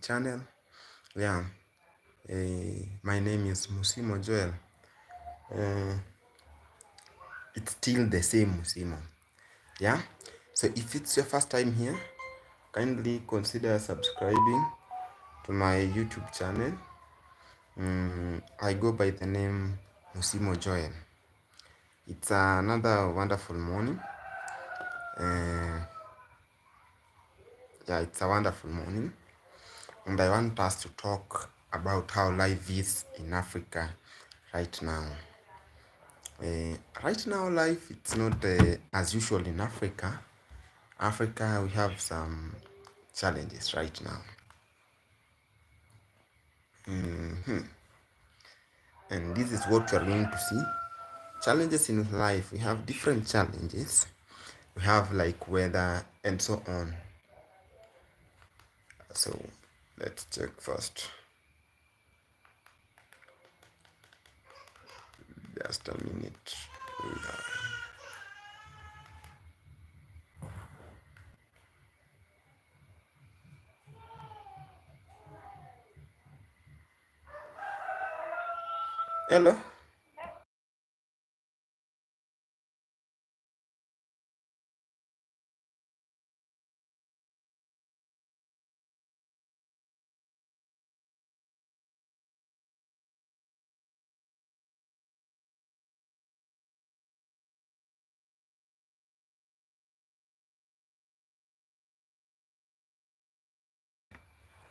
channel. Yeah, my name is Musimo Joel. It's still the same Musimo. Yeah, so if it's your first time here, kindly consider subscribing to my YouTube channel. I go by the name Musimo Joel. It's another wonderful morning. Yeah, it's a wonderful morning, and I want us to talk about how life is in Africa right now. Right now, life it's not as usual in Africa. Africa, we have some challenges right now, and this is what we are going to see. Challenges in life, we have different challenges. We have like weather and so on. So let's check first. Just a minute. Hello.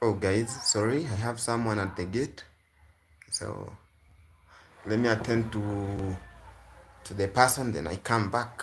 Oh, guys, sorry, I have someone at the gate. So let me attend to the person, then I come back.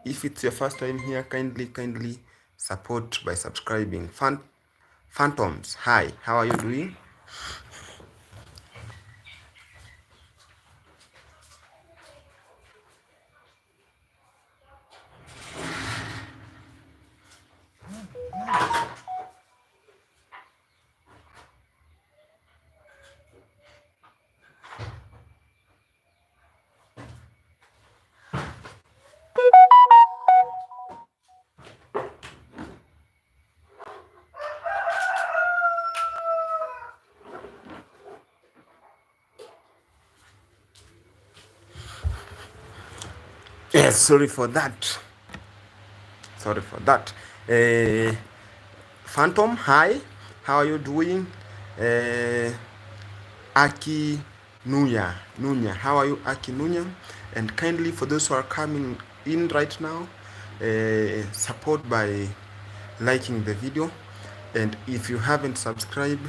if it's your first time here, kindly support by subscribing. Phantoms, hi, how are you doing? Yes, sorry for that. Uh, Phantom, hi, how are you doing? Uh, Aki Nunya, how are you, Aki Nunya? And kindly, for those who are coming in right now, support by liking the video. And if you haven't subscribed,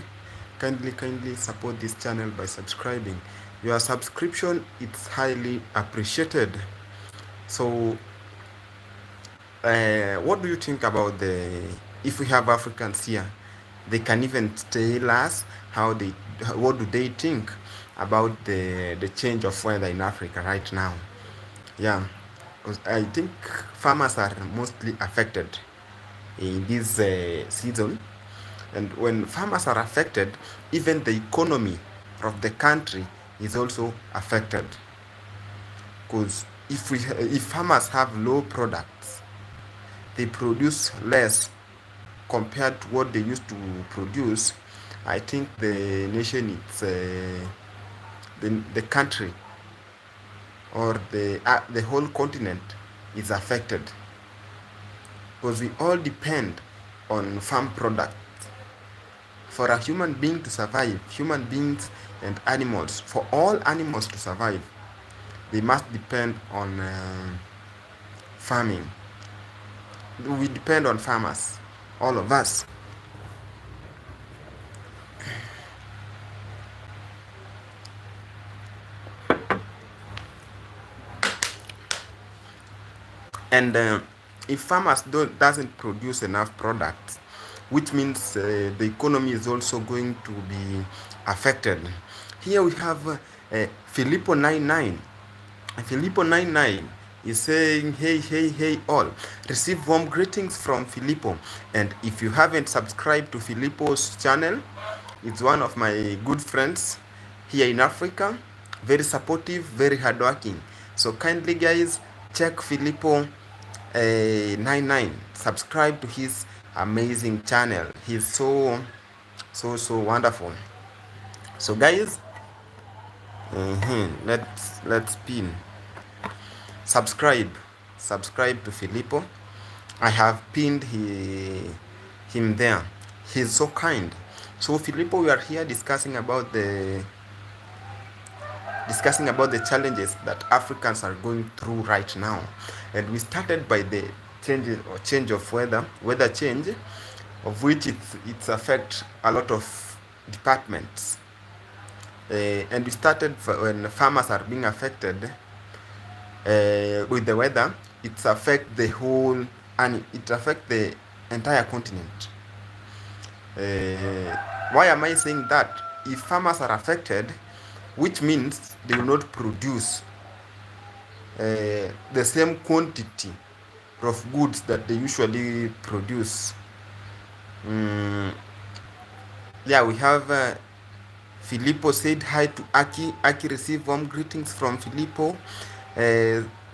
kindly support this channel by subscribing. Your subscription is highly appreciated. So what do you think about if we have Africans here, they can even tell us what do they think about the change of weather in Africa right now. Yeah, because I think farmers are mostly affected in this season, and when farmers are affected, even the economy of the country is also affected, because if farmers have low products, they produce less compared to what they used to produce. I think the nation, the country, or the whole continent is affected, because we all depend on farm products. For a human being to survive, human beings and animals, for all animals to survive, they must depend on farming. We depend on farmers, all of us. And if farmers doesn't produce enough products, which means the economy is also going to be affected. Here we have Filippo 99. Filippo 99 is saying, hey all, receive warm greetings from Filippo. And if you haven't subscribed to Filippo's channel, it's one of my good friends here in Africa, very supportive, very hardworking. So kindly guys, check Filippo 99, subscribe to his amazing channel. He's so wonderful. So guys, let's pin subscribe to Filippo. I have pinned him there. He's so kind. So Filippo, we are here discussing about the challenges that Africans are going through right now. And we started by the change of weather change, of which it's affect a lot of departments. And we started when farmers are being affected with the weather. It affect the whole, and it affect the entire continent. Why am I saying that? If farmers are affected, which means they will not produce the same quantity of goods that they usually produce. Yeah, we have Filippo said hi to Aki. Aki received warm greetings from Filippo.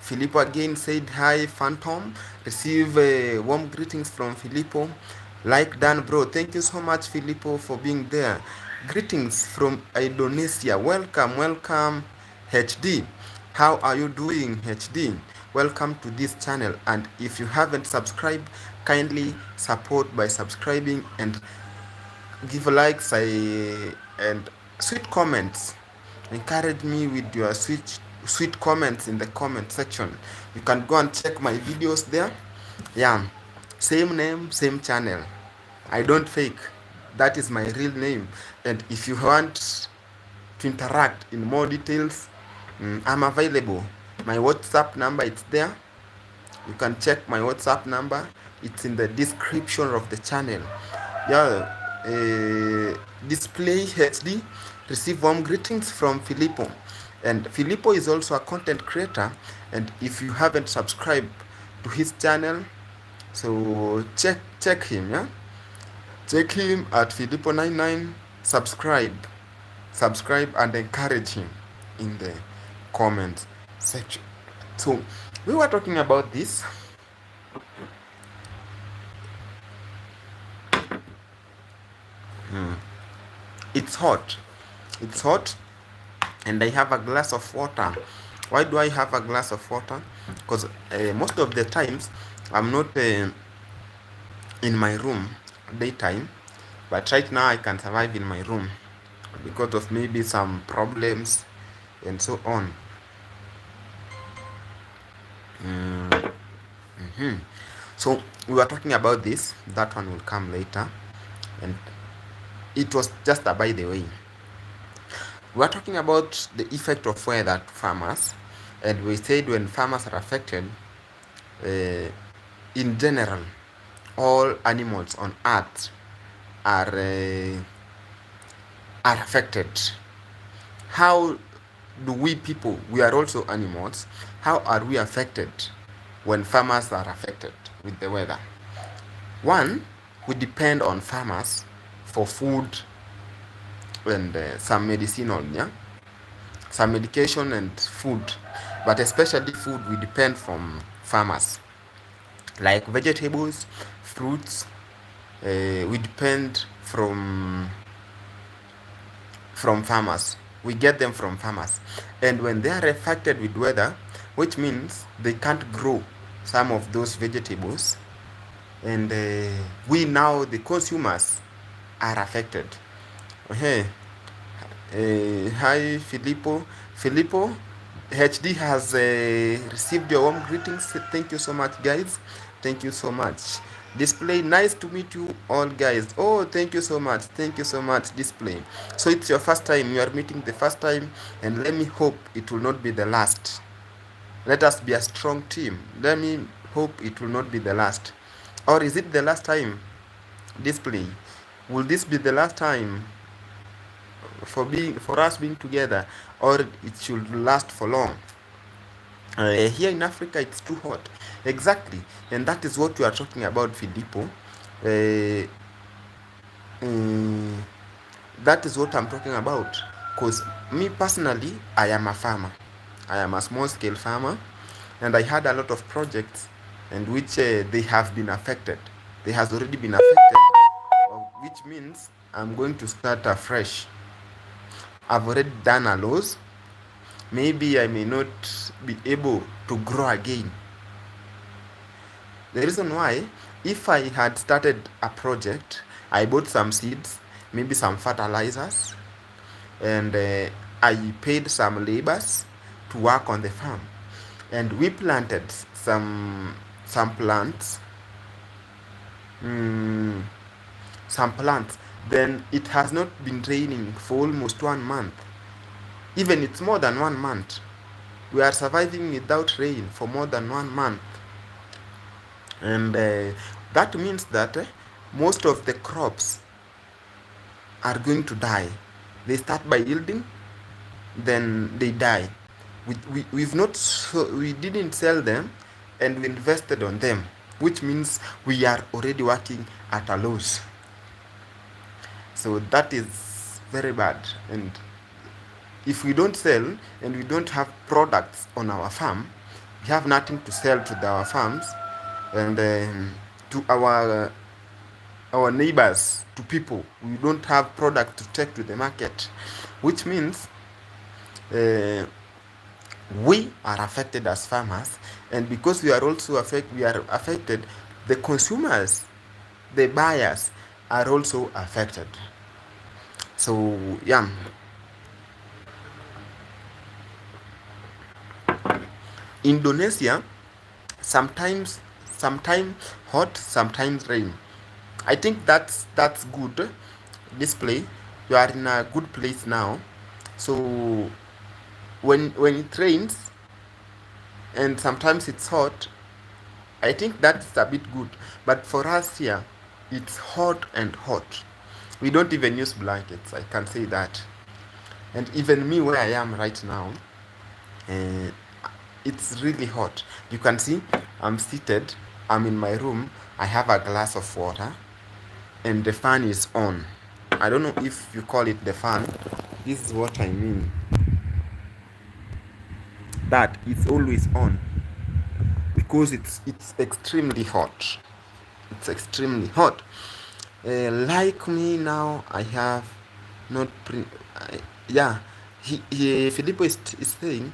Filippo again said hi. Phantom, receive warm greetings from Filippo. Like Dan bro, thank you so much Filippo for being there. Greetings from Indonesia. Welcome HD. How are you doing HD? Welcome to this channel, and if you haven't subscribed, kindly support by subscribing and give likes and sweet comments. Encourage me with your sweet comments in the comment section. You can go and check my videos there. Yeah, same name, same channel. I don't fake. That is my real name. And if you want to interact in more details, I'm available. My WhatsApp number is there. You can check my WhatsApp number. It's in the description of the channel. Yeah, Display HD receive warm greetings from Filippo, and Filippo is also a content creator. And if you haven't subscribed to his channel, so check him. Yeah, check him at Filippo99. Subscribe and encourage him in the comment section. So we were talking about this. It's hot. It's hot, and I have a glass of water. Why do I have a glass of water? Because most of the times I'm not in my room daytime, but right now I can survive in my room because of maybe some problems and so on. So we were talking about this. That one will come later, and it was just a by the way. We are talking about the effect of weather to farmers, and we said when farmers are affected, in general, all animals on earth are affected. How do we people, we are also animals, how are we affected when farmers are affected with the weather? One, we depend on farmers for food and some medicinal, yeah, some medication and food, but especially food we depend from farmers, like vegetables, fruits. We depend from farmers. We get them from farmers, and when they are affected with weather, which means they can't grow some of those vegetables, and we now the consumers are affected. Okay. Hi Filippo. Filippo HD has received your warm greetings. Thank you so much, guys. Thank you so much. Display, nice to meet you all, guys. Oh, thank you so much. Thank you so much, Display. So it's your first time. You are meeting the first time, and let me hope it will not be the last. Let us be a strong team. Let me hope it will not be the last. Or is it the last time, Display? Will this be the last time for us being together, or it should last for long? Here in Africa it's too hot. Exactly, and that is what we are talking about, Filippo. That is what I'm talking about, because me personally, I am a farmer. I am a small scale farmer, and I had a lot of projects and which they have been affected. They has already been affected, which means I'm going to start afresh. I've already done a loss. Maybe I may not be able to grow again. The reason why, if I had started a project, I bought some seeds, maybe some fertilizers, and I paid some laborers to work on the farm, and we planted some plants, then it has not been raining for almost 1 month. Even it's more than 1 month. We are surviving without rain for more than 1 month, and that means that most of the crops are going to die. They start by yielding, then they die. We didn't sell them, and we invested on them, which means we are already working at a loss. So that is very bad. And if we don't sell and we don't have products on our farm, we have nothing to sell to our farms and to our neighbors, to people. We don't have product to take to the market, which means we are affected as farmers, and because we are also affected, the consumers, the buyers are also affected. So yeah, Indonesia, sometimes hot, sometimes rain. I think that's good. Display, you are in a good place now. So when it rains and sometimes it's hot, I think that's a bit good. But for us here, it's hot and hot. We don't even use blankets, I can say that. And even me where I am right now, uh, it's really hot. You can see I'm seated, I'm in my room, I have a glass of water, and the fan is on. I don't know if you call it the fan. This is what I mean. That it's always on because it's extremely hot. It's extremely hot. Like me now, I have not yeah. Filippo is saying,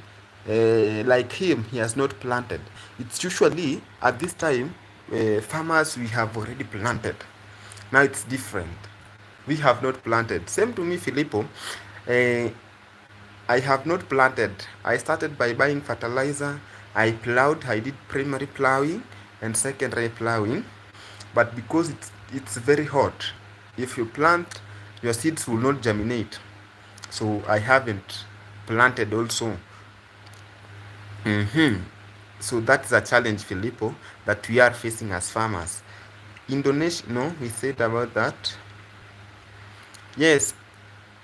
like him, he has not planted. It's usually at this time, farmers we have already planted. Now it's different. We have not planted. Same to me, Filippo. I have not planted. I started by buying fertilizer. I plowed. I did primary plowing and secondary plowing. But because it's very hot, if you plant, your seeds will not germinate. So I haven't planted also. So that's a challenge, Filippo, that we are facing as farmers. Indonesia, no, we said about that. Yes,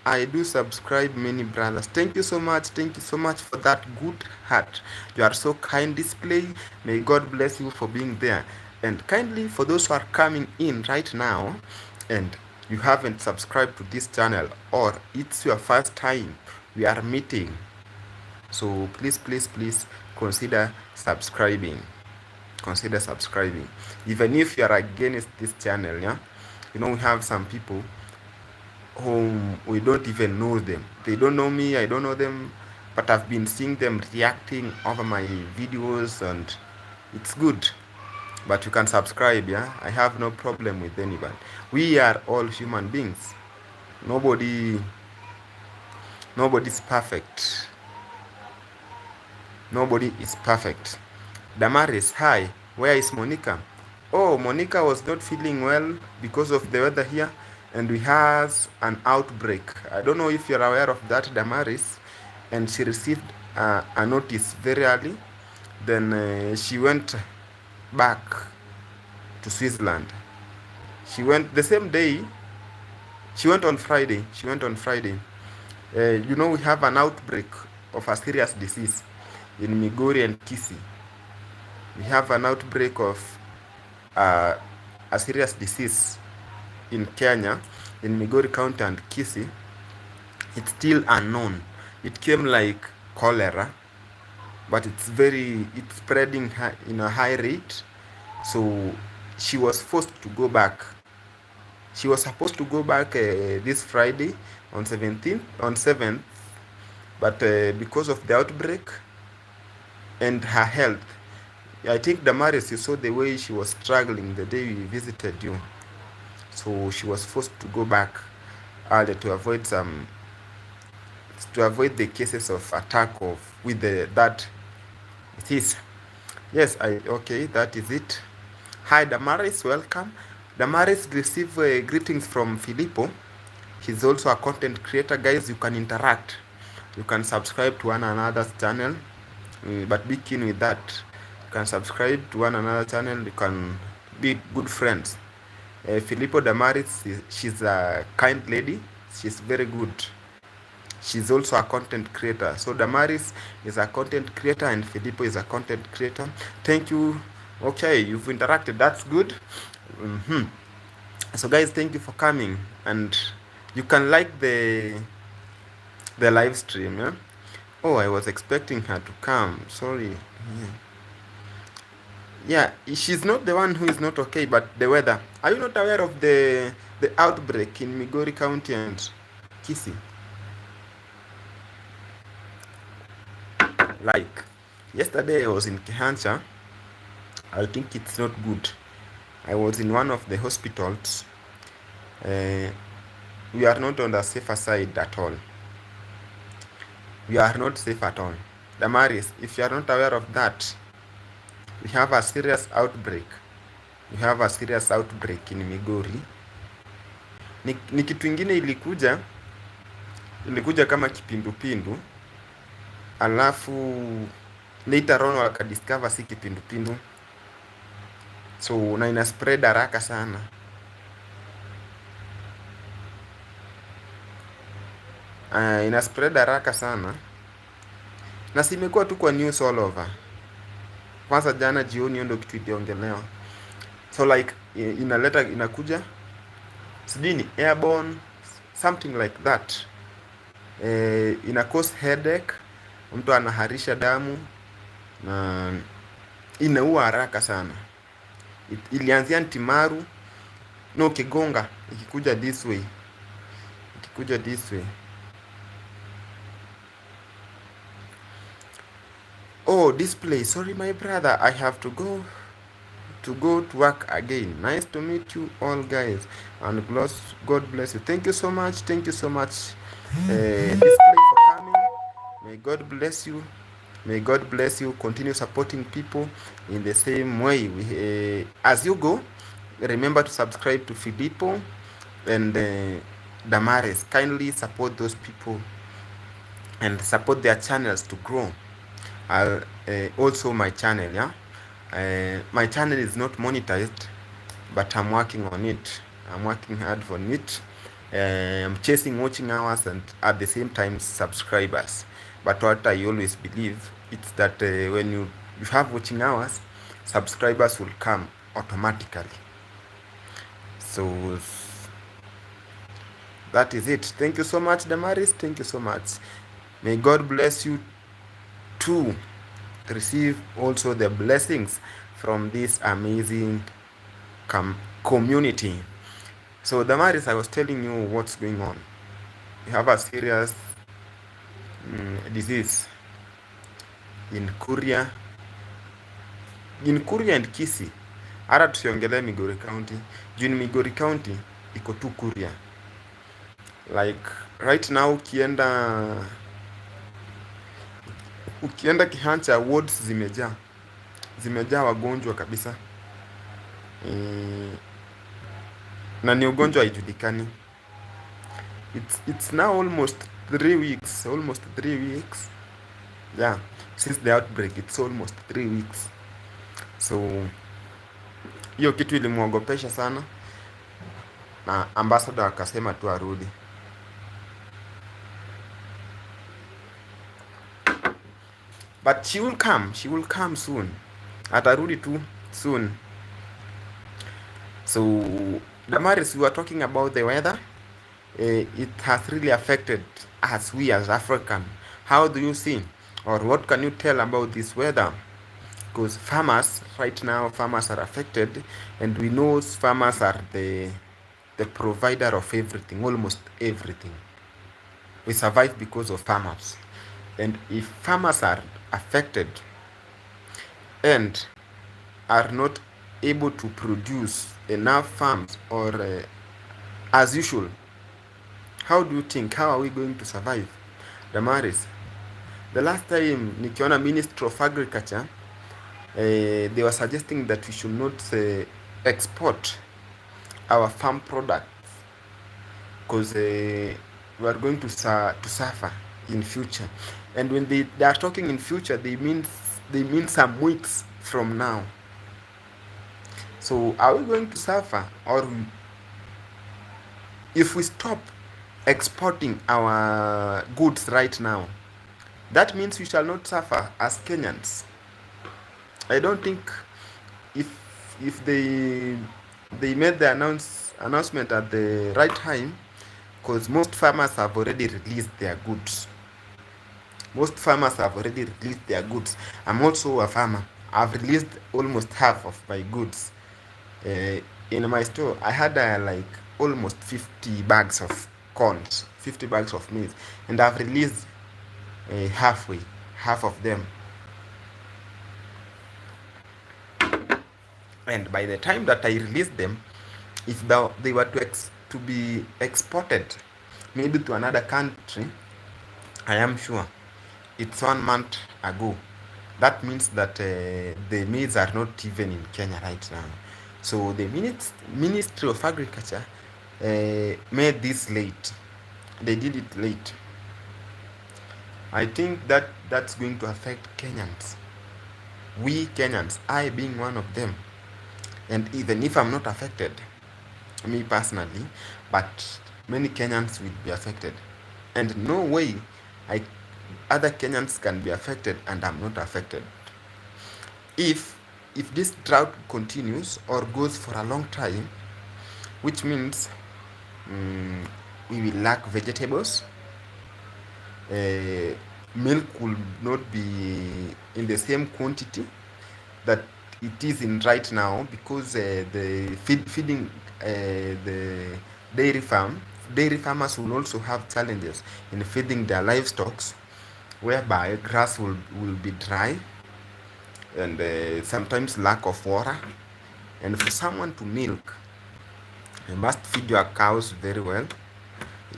I do subscribe, many brothers. Thank you so much. Thank you so much for that good heart. You are so kind display. May God bless you for being there. And kindly, for those who are coming in right now and you haven't subscribed to this channel or it's your first time we are meeting, so please consider subscribing. Consider subscribing. Even if you are against this channel, yeah, you know, we have some people whom we don't even know them. They don't know me, I don't know them, but I've been seeing them reacting over my videos and it's good. But you can subscribe, yeah. I have no problem with anybody. We are all human beings. Nobody's perfect. Nobody is perfect. Damaris, hi. Where is Monica? Oh, Monica was not feeling well because of the weather here, and we has an outbreak. I don't know if you're aware of that, Damaris. And she received a notice very early. Then she went back to Switzerland. She went the same day. She went on Friday. You know, we have an outbreak of a serious disease in Migori and Kisii. We have an outbreak of a serious disease in Kenya, in Migori County and Kisii. It's still unknown. It came like cholera, but it's spreading in a high rate. So she was forced to go back. She was supposed to go back this Friday on 7th, but because of the outbreak and her health, I think Damaris, you saw the way she was struggling the day we visited you. So she was forced to go back early to avoid the cases of attack with that it is. Yes, okay, that is it. Hi Damaris, welcome. Damaris, receive greetings from Filippo. He's also a content creator. Guys, you can interact. You can subscribe to one another's channel, but be keen with that. You can subscribe to one another channel. You can be good friends. Filippo Damaris, she's a kind lady. She's very good. She's also a content creator. So Damaris is a content creator and Filippo is a content creator. Thank you. Okay, you've interacted. That's good. So guys, thank you for coming, and you can like the live stream. Yeah. Oh, I was expecting her to come. Sorry. Yeah, she's not the one who is not okay, but the weather. Are you not aware of the outbreak in Migori County and Kisii? Like yesterday I was in Kehancha. I think it's not good. I was in one of the hospitals. We are not on the safer side at all. We are not safe at all. Damaris, if you are not aware of that, we have a serious outbreak. We have a serious outbreak in Migori. Ni kitu ingine ilikuja kama kipindupindu, alafu later on wakadiscover si kipindupindu. so na ina spread haraka sana. Ina spread haraka sana na simekuwa tu kwa news all over. Kwanza jana jioni hiyo ndio kitu iliongelewa. So like inakuja sijui ni airborne something like that. Ina cause headache, mtu anaharisha damu na inaua haraka sana. Ilianzia Ntimaru no Kigonga, ikikuja this way. Oh, this place. Sorry my brother, I have to go to work again. Nice to meet you all guys, and God bless you. Thank you so much. Display for coming. May God bless you. Continue supporting people in the same way. As you go, remember to subscribe to Filippo and Damaris. Kindly support those people and support their channels to grow. Also my channel, yeah. My channel is not monetized, but I'm working on it. I'm working hard on it. I'm chasing watching hours and at the same time subscribers. But what I always believe it's that when you have watching hours, subscribers will come automatically. So that is it. Thank you so much, Damaris. Thank you so much. May God bless you too. Receive also the blessings from this amazing community. So Damaris, I was telling you what's going on. We have a serious disease in Kuria and Kisii. Hata tusiongelee Migori County. Juu Migori County iko tu Kuria. Like right now ukienda Kihancha, wards zimejaa wagonjwa kabisa. Na ni ugonjwa haijulikani. It's now almost 3 weeks. Yeah, since the outbreak it's almost 3 weeks. So hiyo kitu ilimuogopesha sana, na ambassador akasema tu arudi. But she will come soon. Atarudi tu soon. So Damaris, we were talking about the weather. It has really affected us, we as African. How do you see, or what can you tell about this weather? Because farmers right now, farmers are affected, and we know farmers are the provider of everything, almost everything. We survive because of farmers. And if farmers are affected and are not able to produce enough farms or as usual, how do you think, how are we going to survive? Damaris, the last time nikiona Ministry of Agriculture, they were suggesting that we should not export our farm products because we are going to suffer in future. And when they are talking in future, they mean some weeks from now. So are we going to suffer, or if we stop exporting our goods right now, that means we shall not suffer as Kenyans? I don't think if they made the announcement at the right time, because most farmers have already released their goods. I'm also a farmer. I've released almost half of my goods. In my store, I had like almost 50 bags of corn, 50 bags of maize, and I've released half of them. And by the time that I released them, if they were to be exported maybe to another country, I am sure it's 1 month ago. That means that the maize are not even in Kenya right now. So the Ministry of Agriculture made this late. They did it late. I think that's going to affect Kenyans. We Kenyans, I being one of them. And even if I'm not affected, me personally, but many Kenyans will be affected. And no way I other Kenyans can be affected and I'm not affected. If this drought continues or goes for a long time, which means we will lack vegetables. Milk will not be in the same quantity that it is in right now, because the feeding the dairy farmers will also have challenges in feeding their livestock, whereby grass will be dry, and sometimes lack of water. And for someone to milk, you must feed your cows very well.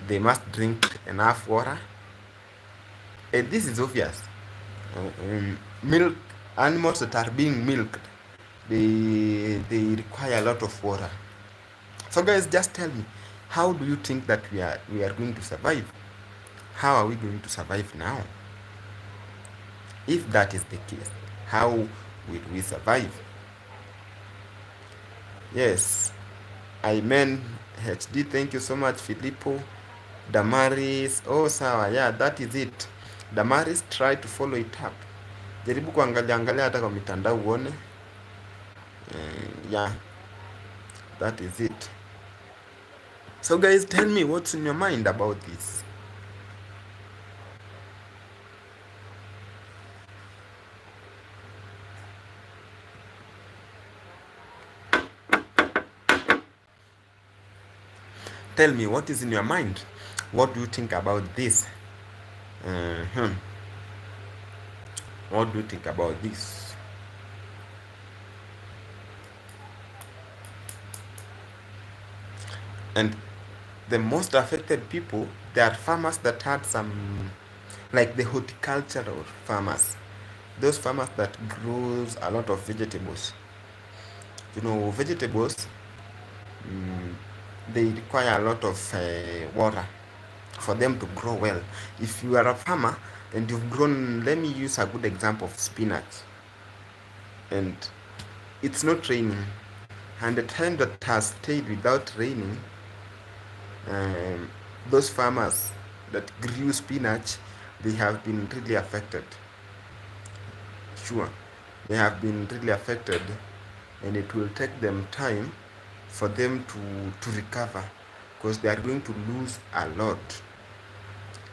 They must drink enough water. And this is obvious. Milk animals that are being milked, they require a lot of water. So guys, just tell me, how do you think that we are going to survive? How are we going to survive now? If that is the case, how will we survive? Yes, Amen HD, thank you so much. Filippo, Damaris, oh sawa, yeah, that is it. Damaris, try to follow it up. Jaribu kuangalia hata kwa mitandao uone. Yeah, that is it. So guys, tell me what's in your mind about this. Tell me what is in your mind. What do you think about this? What do you think about this? And the most affected people, they are farmers that had some, like the horticultural farmers, those farmers that grows a lot of vegetables. You know, vegetables, they require a lot of water for them to grow well. If you are a farmer and you've grown, let me use a good example of spinach, and it's not raining, and the time that has stayed without raining, those farmers that grew spinach, they have been really affected. Sure, they have been really affected, and it will take them time for them to recover, because they are going to lose a lot.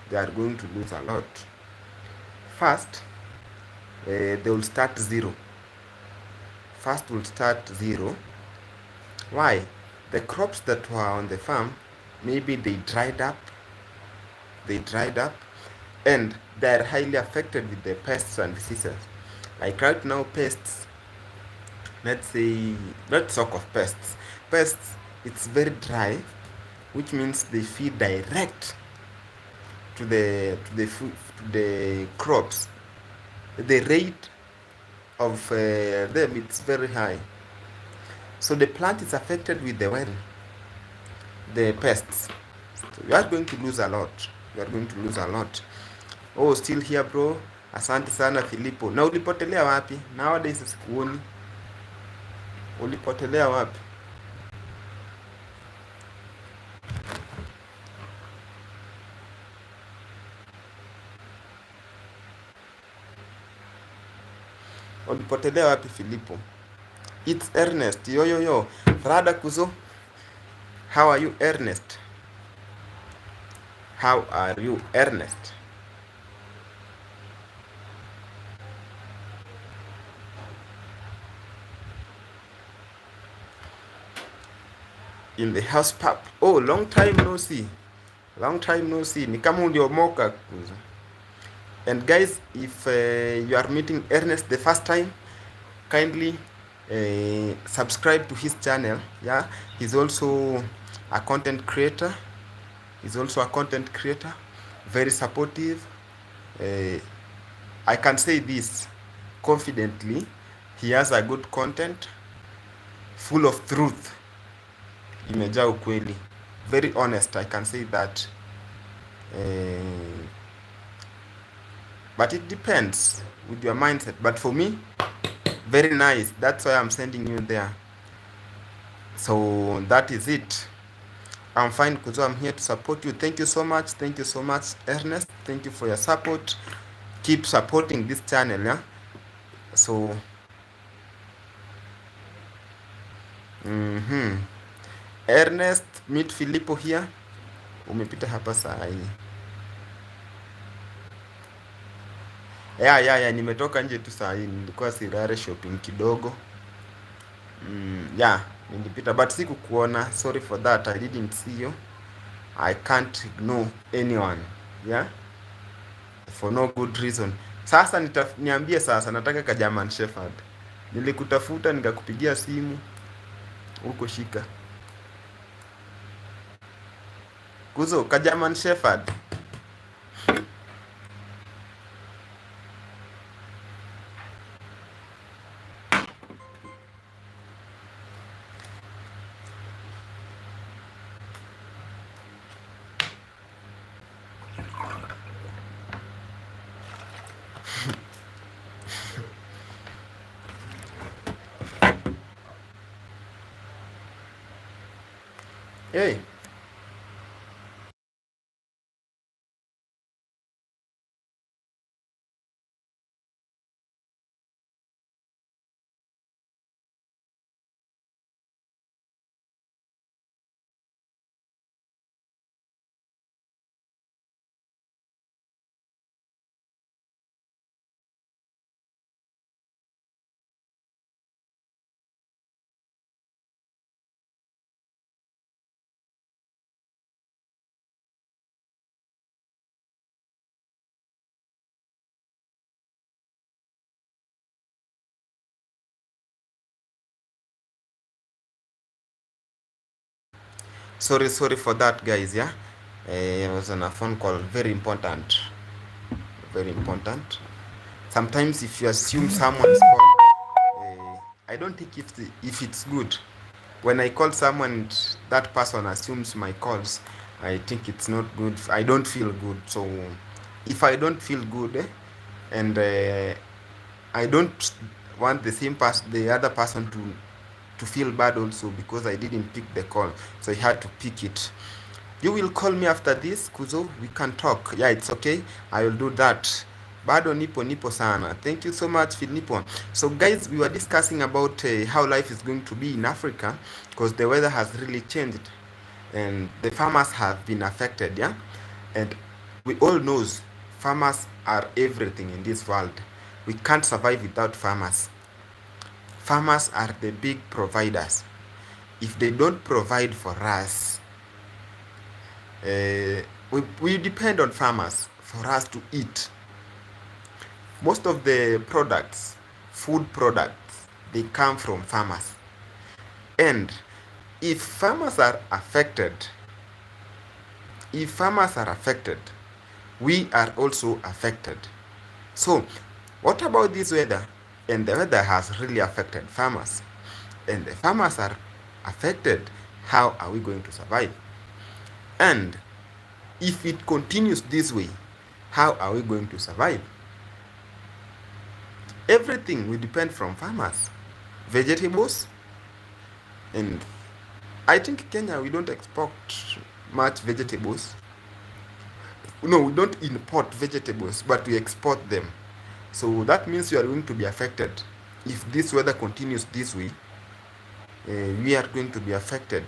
They are going to lose a lot. First, they will start zero. First, will start zero. Why? The crops that were on the farm, maybe they dried up, and they are highly affected with the pests and diseases. Like right now, pests, let's talk of pests. Pests, it's very dry, which means they feed direct to the crops. The rate of them, it's very high. So the plant is affected with the pests. So you are going to lose a lot. Oh, still here bro. Asante sana Filippo. Na ulipotelea wapi? Nowadays sikuoni. Ulipotelea wapi? Ulipotelea wapi Filippo? It's Ernest. Yo. Rada kuzo. How are you, Ernest? How are you, Ernest? In the house pub. Oh, long time no see. Ni kama uliomoka kuzo. And guys, if you are meeting Ernest the first time, kindly subscribe to his channel. Yeah, he's also a content creator. Very supportive. I can say this confidently. He has a good content, full of truth. Imejaa ukweli. Very honest, I can say that. But it depends with your mindset. But for me, very nice. That's why I'm sending you there. So that is it. I'm fine, Kuzo. I'm here to support you. Thank you so much. Thank you so much, Ernest. Thank you for your support. Keep supporting this channel, yeah. So Ernest, meet Filippo here. Umepita hapa saa hii. Yeah, nimetoka nje tu saa hii. Nilikuwa Sirare shopping kidogo. Yeah, nilipita but sikukuona. Sorry for that. I didn't see you. I can't ignore anyone. Yeah? For no good reason. Sasa niambie sasa nataka ka German Shepherd. Nilikutafuta nikakupigia simu huko shika. Kuzo ka German Shepherd. Hey. Sorry for that, guys. Yeah, I was on a phone call. Very important. Very important. Sometimes if you assume someone's call, I don't think if it's good. When I call someone, that person assumes my calls. I think it's not good. I don't feel good. So if I don't feel good, and I don't want the other person to feel bad also because I didn't pick the call. So I had to pick it. You will call me after this, Kuzo. We can talk. Yeah, it's okay. I will do that. Bado nipo sana. Thank you so much, Phil. So guys, we were discussing about how life is going to be in Africa because the weather has really changed and the farmers have been affected, yeah? And we all knows farmers are everything in this world. We can't survive without farmers. Farmers are the big providers. If they don't provide for us, we depend on farmers for us to eat. Most of the products, food products, they come from farmers. And if farmers are affected, we are also affected. So, what about this weather? And the weather has really affected farmers. And the farmers are affected. How are we going to survive? And if it continues this way, how are we going to survive? Everything will depend from farmers. Vegetables, and I think Kenya, we don't export much vegetables. No, we don't import vegetables, but we export them. So that means we are going to be affected. If this weather continues this way, we are going to be affected.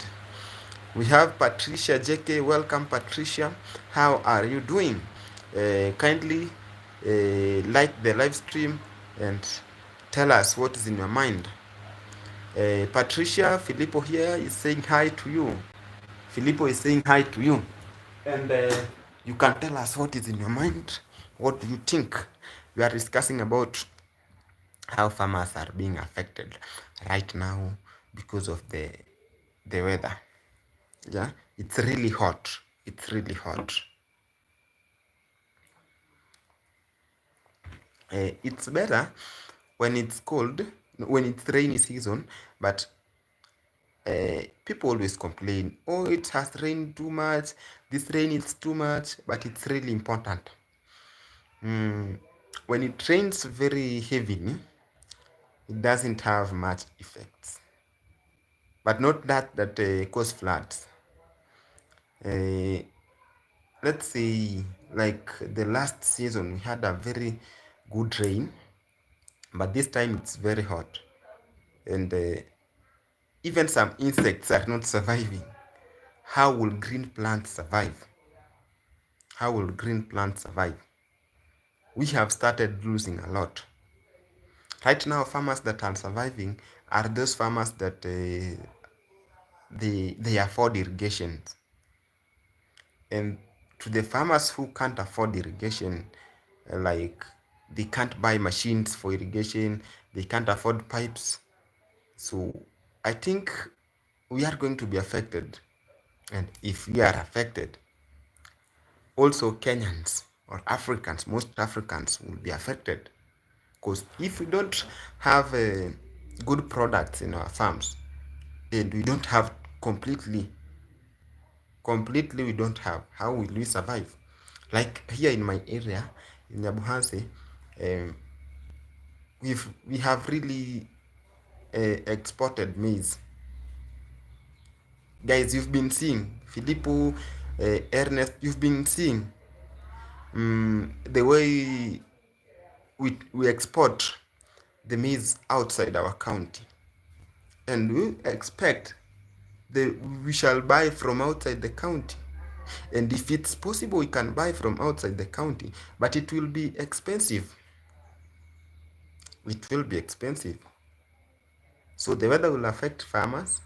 We have Patricia JK. Welcome, Patricia. How are you doing? Kindly like the live stream and tell us what is in your mind. Patricia, Filippo here is saying hi to you. Filippo is saying hi to you. And you can tell us what is in your mind. What do you think? We are discussing about how farmers are being affected right now because of the weather. Yeah, it's really hot. It's really hot. It's better when it's cold, when it's rainy season, but people always complain, oh, it has rained too much, this rain is too much, but it's really important. When it rains very heavily, it doesn't have much effects. but not that cause floods. Let's say like the last season we had a very good rain, but this time it's very hot, and even some insects are not surviving. How will green plants survive? How will green plants survive? We have started losing a lot. Right now, farmers that are surviving are those farmers that they afford irrigation. And to the farmers who can't afford irrigation, like they can't buy machines for irrigation, they can't afford pipes. So I think we are going to be affected. And if we are affected, also Kenyans or Africans, most Africans will be affected. Because if we don't have good products in our farms, and we don't have completely we don't have, how will we survive? Like here in my area, in Nyabuhanse, um, we have really exported maize. Guys, you've been seeing Filippo, Ernest, you've been seeing the way we export the maize outside our county, and we expect we shall buy from outside the county. And if it's possible, we can buy from outside the county, but it will be expensive. It will be expensive. So the weather will affect farmers.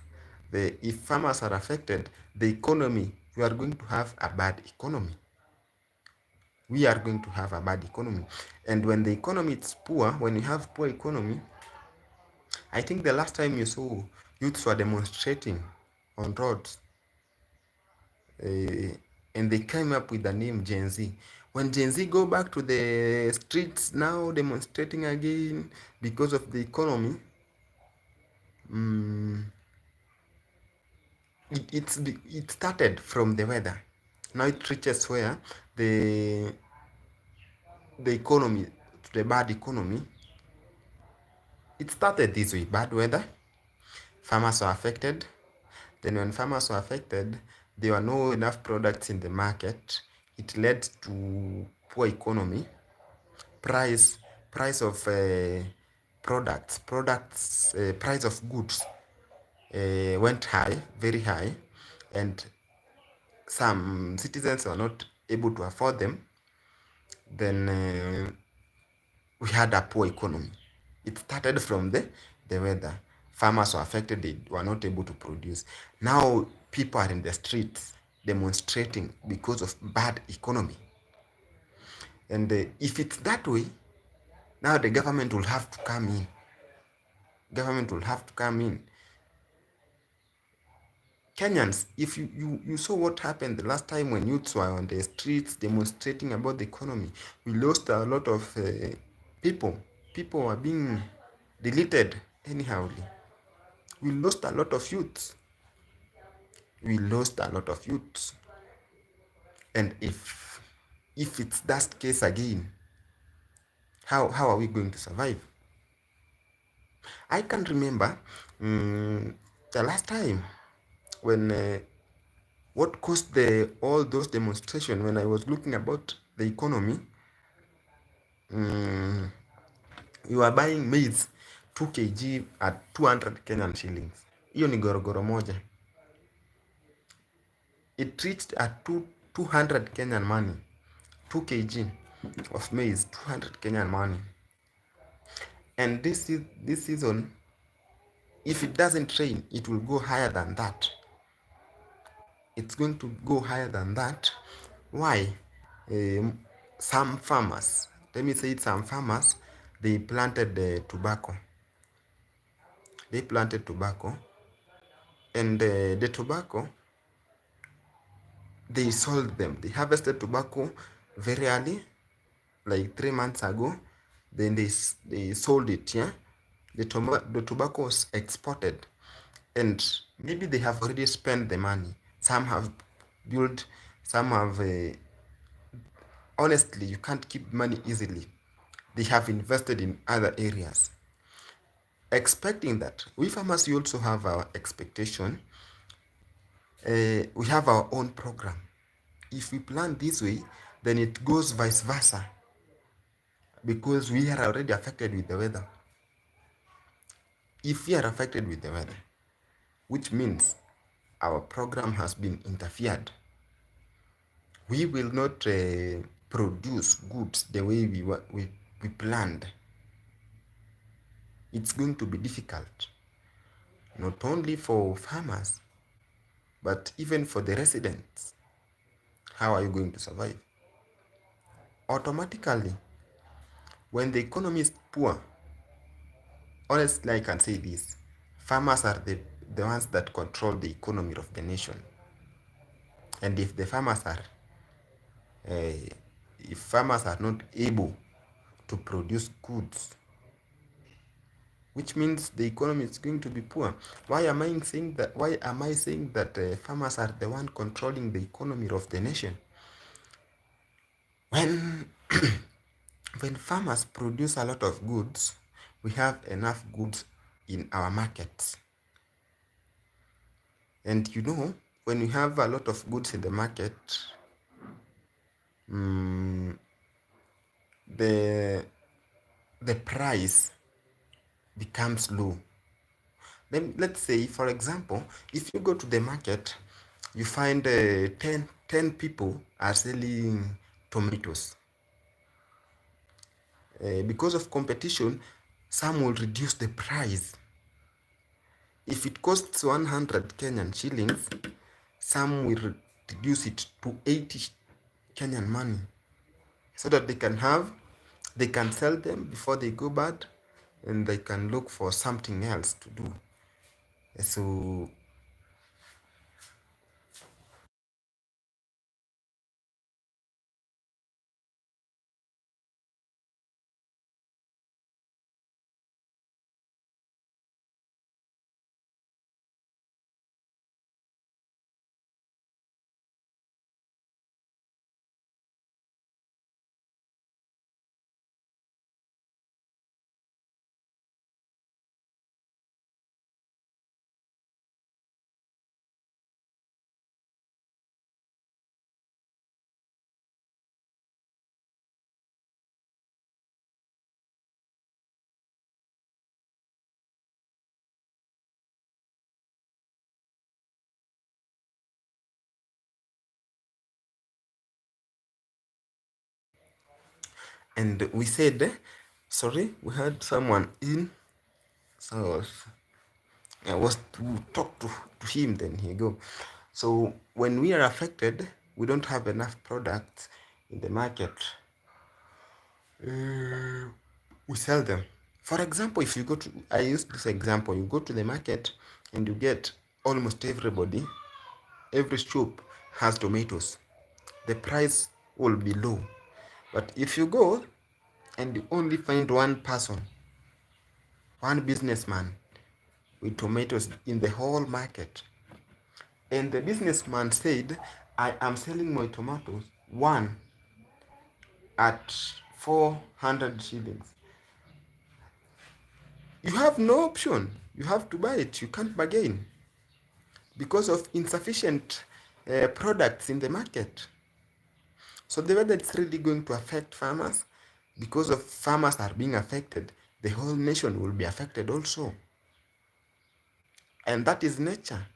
If farmers are affected, the economy, we are going to have a bad economy. We are going to have a bad economy. And when the economy is poor, when you have poor economy, I think the last time you saw youths were demonstrating on roads, and they came up with the name Gen Z. When Gen Z go back to the streets now demonstrating again because of the economy, it started from the weather. Now it reaches where the economy, the bad economy, it started this way: bad weather, farmers were affected. Then when farmers were affected, there were no enough products in the market. It led to poor economy. Price of products price of goods went high, very high, and some citizens were not able to afford them. Then we had a poor economy. It started from the weather. Farmers were affected, they were not able to produce. Now people are in the streets demonstrating because of bad economy. And if it's that way, now the government will have to come in. Government will have to come in. Kenyans, if you saw what happened the last time when youths were on the streets demonstrating about the economy, we lost a lot of people. People were being deleted anyhowly. We lost a lot of youths. We lost a lot of youths. And if it's that case again, how are we going to survive? I can remember the last time when what caused all those demonstrations when I was looking about the economy. You were buying maize 2 kg at 200 Kenyan shillings. Hiyo ni gorogoro moja. It reached at 200 Kenyan money. 2 kg of maize, 200 Kenyan money. And this season, if it doesn't rain, it will go higher than that. It's going to go higher than that. Why? Some farmers, let me say it, some farmers, they planted tobacco. They planted tobacco, and the tobacco, they sold them. They harvested tobacco very early, like 3 months ago. Then they sold it. Yeah, the tobacco was exported, and maybe they have already spent the money. Some have built, some have. Honestly, you can't keep money easily. They have invested in other areas. expecting that we farmers, we also have our expectation. We have our own program. If we plan this way, then it goes vice versa, because we are already affected with the weather. If we are affected with the weather, which means our program has been interfered, we will not produce goods the way we planned. It's going to be difficult, not only for farmers, but even for the residents. How are you going to survive? Automatically, when the economy is poor, honestly, I can say this: farmers are the ones that control the economy of the nation. And uh, if farmers are not able to produce goods, which means the economy is going to be poor. Why am I saying that? Why am I saying that farmers are the one controlling the economy of the nation? When when farmers produce a lot of goods, we have enough goods in our markets. And when you have a lot of goods in the market, the the price becomes low. Then let's say, for example, if you go to the market, you find 10 people are selling tomatoes. Because of competition, some will reduce the price. If it costs 100 Kenyan shillings, some will reduce it to 80 Kenyan money, so that they can sell them before they go bad, and they can look for something else to do. So and we said, sorry, we had someone in, so I was to talk to him, then he go. So when we are affected, we don't have enough products in the market. We sell them. For example, if you go to, I use this example, you go to the market and you get almost every shop has tomatoes. The price will be low. But if you go and you only find one person, one businessman with tomatoes in the whole market, and the businessman said, I am selling my tomatoes one at 400 shillings. You have no option. You have to buy it. You can't bargain because of insufficient products in the market. So the way that's really going to affect farmers, because of farmers are being affected, the whole nation will be affected also. And that is nature.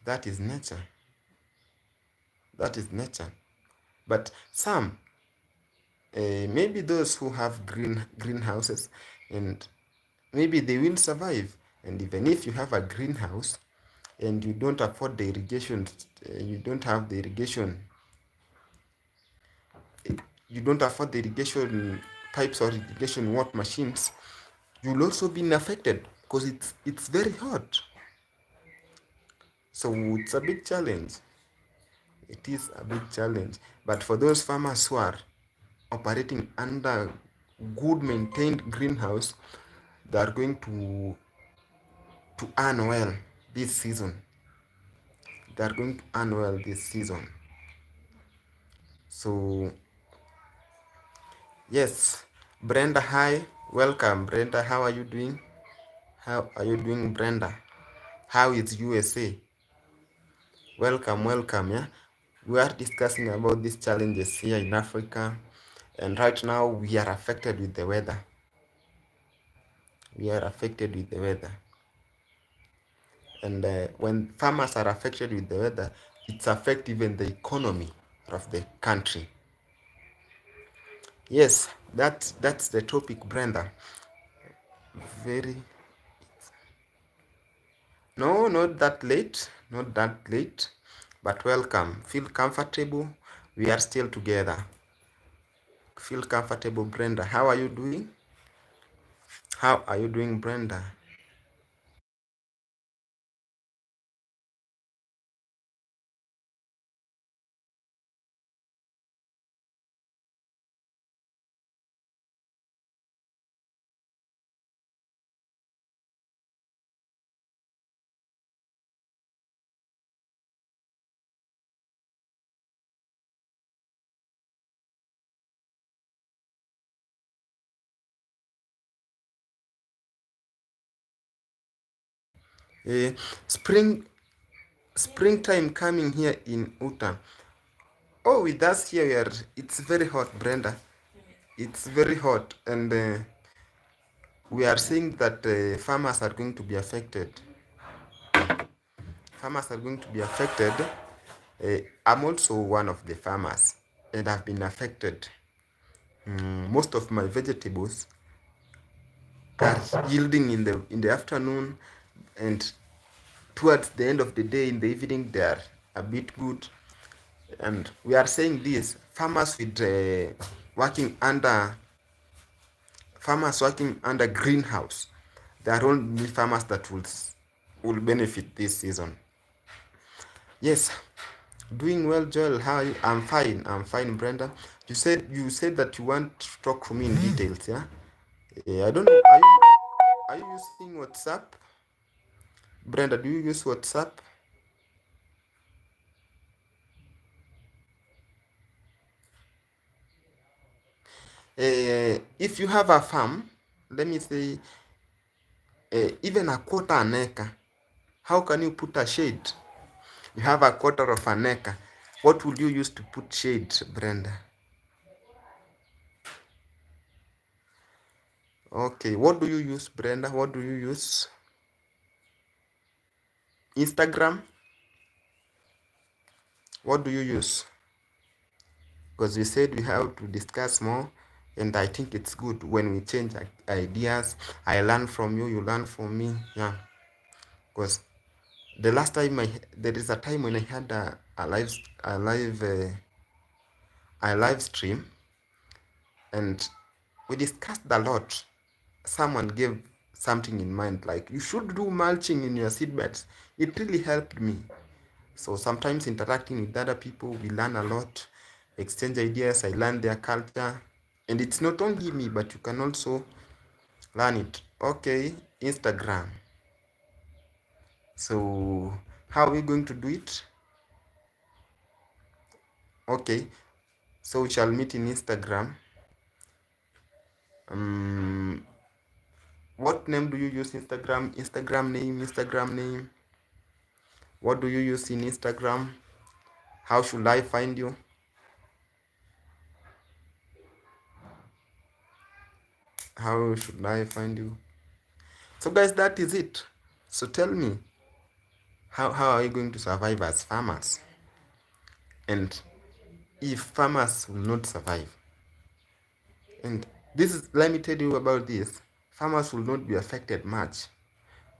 That is nature. That is nature. But some, maybe those who have greenhouses, and maybe they will survive. And even if you have a greenhouse and you don't afford the irrigation, you don't have the irrigation, you don't afford the irrigation pipes or irrigation water machines, you'll also be affected because it's very hot. So it's a big challenge. It is a big challenge. But for those farmers who are operating under good maintained greenhouse, they are going to earn well this season. They are going to earn well this season. So yes, Brenda, hi, welcome. Brenda, how are you doing? How are you doing, Brenda? How is USA? Welcome, welcome. Yeah, we are discussing about these challenges here in Africa, and right now we are affected with the weather. We are affected with the weather, and when farmers are affected with the weather, it's affect even the economy of the country. Yes, that's the topic, Brenda. Very no, not that late, not that late, but welcome. Feel comfortable. We are still together. Feel comfortable, Brenda. How are you doing? How are you doing, Brenda? Eh, spring, springtime coming here in Utah. Oh, with us here, it's very hot, Brenda. It's very hot, and we are seeing that farmers are going to be affected. Farmers are going to be affected. I'm also one of the farmers, and I've been affected. Most of my vegetables are yielding in the afternoon, and towards the end of the day, in the evening, they are a bit good. And we are saying this: working under farmers working under greenhouse, they are only farmers that will benefit this season. Yes, doing well, Joel. How are you? I'm fine. I'm fine, Brenda. You said that you want to talk to me in details. Yeah. I don't know. Are you using WhatsApp, Brenda? Do you use WhatsApp? If you have a farm, let me say, even a quarter an acre, how can you put a shade? You have a quarter of an acre. What would you use to put shade, Brenda? Okay, what do you use, Brenda? What do you use? Instagram? What do you use? Because we said we have to discuss more, and I think it's good when we change ideas. I learn from you, you learn from me. Yeah, because the last time there is a time when I had a live stream, and we discussed a lot. Someone gave something in mind, like you should do mulching in your seedbeds. It really helped me. So sometimes interacting with other people, we learn a lot, exchange ideas. I learn their culture, and it's not only me, but you can also learn it. Okay, Instagram. So how are we going to do it? Okay, so we shall meet in Instagram. Um, what name do you use? Instagram? Instagram name? Instagram name? What do you use in Instagram? How should I find you? How should I find you? So guys, that is it. So tell me, how are you going to survive as farmers? And if farmers will not survive, and let me tell you about this, farmers will not be affected much,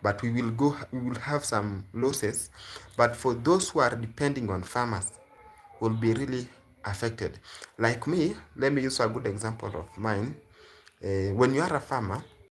but we will have some losses. But for those who are depending on farmers, will be really affected. Like me, let me use a good example of mine. When you are a farmer,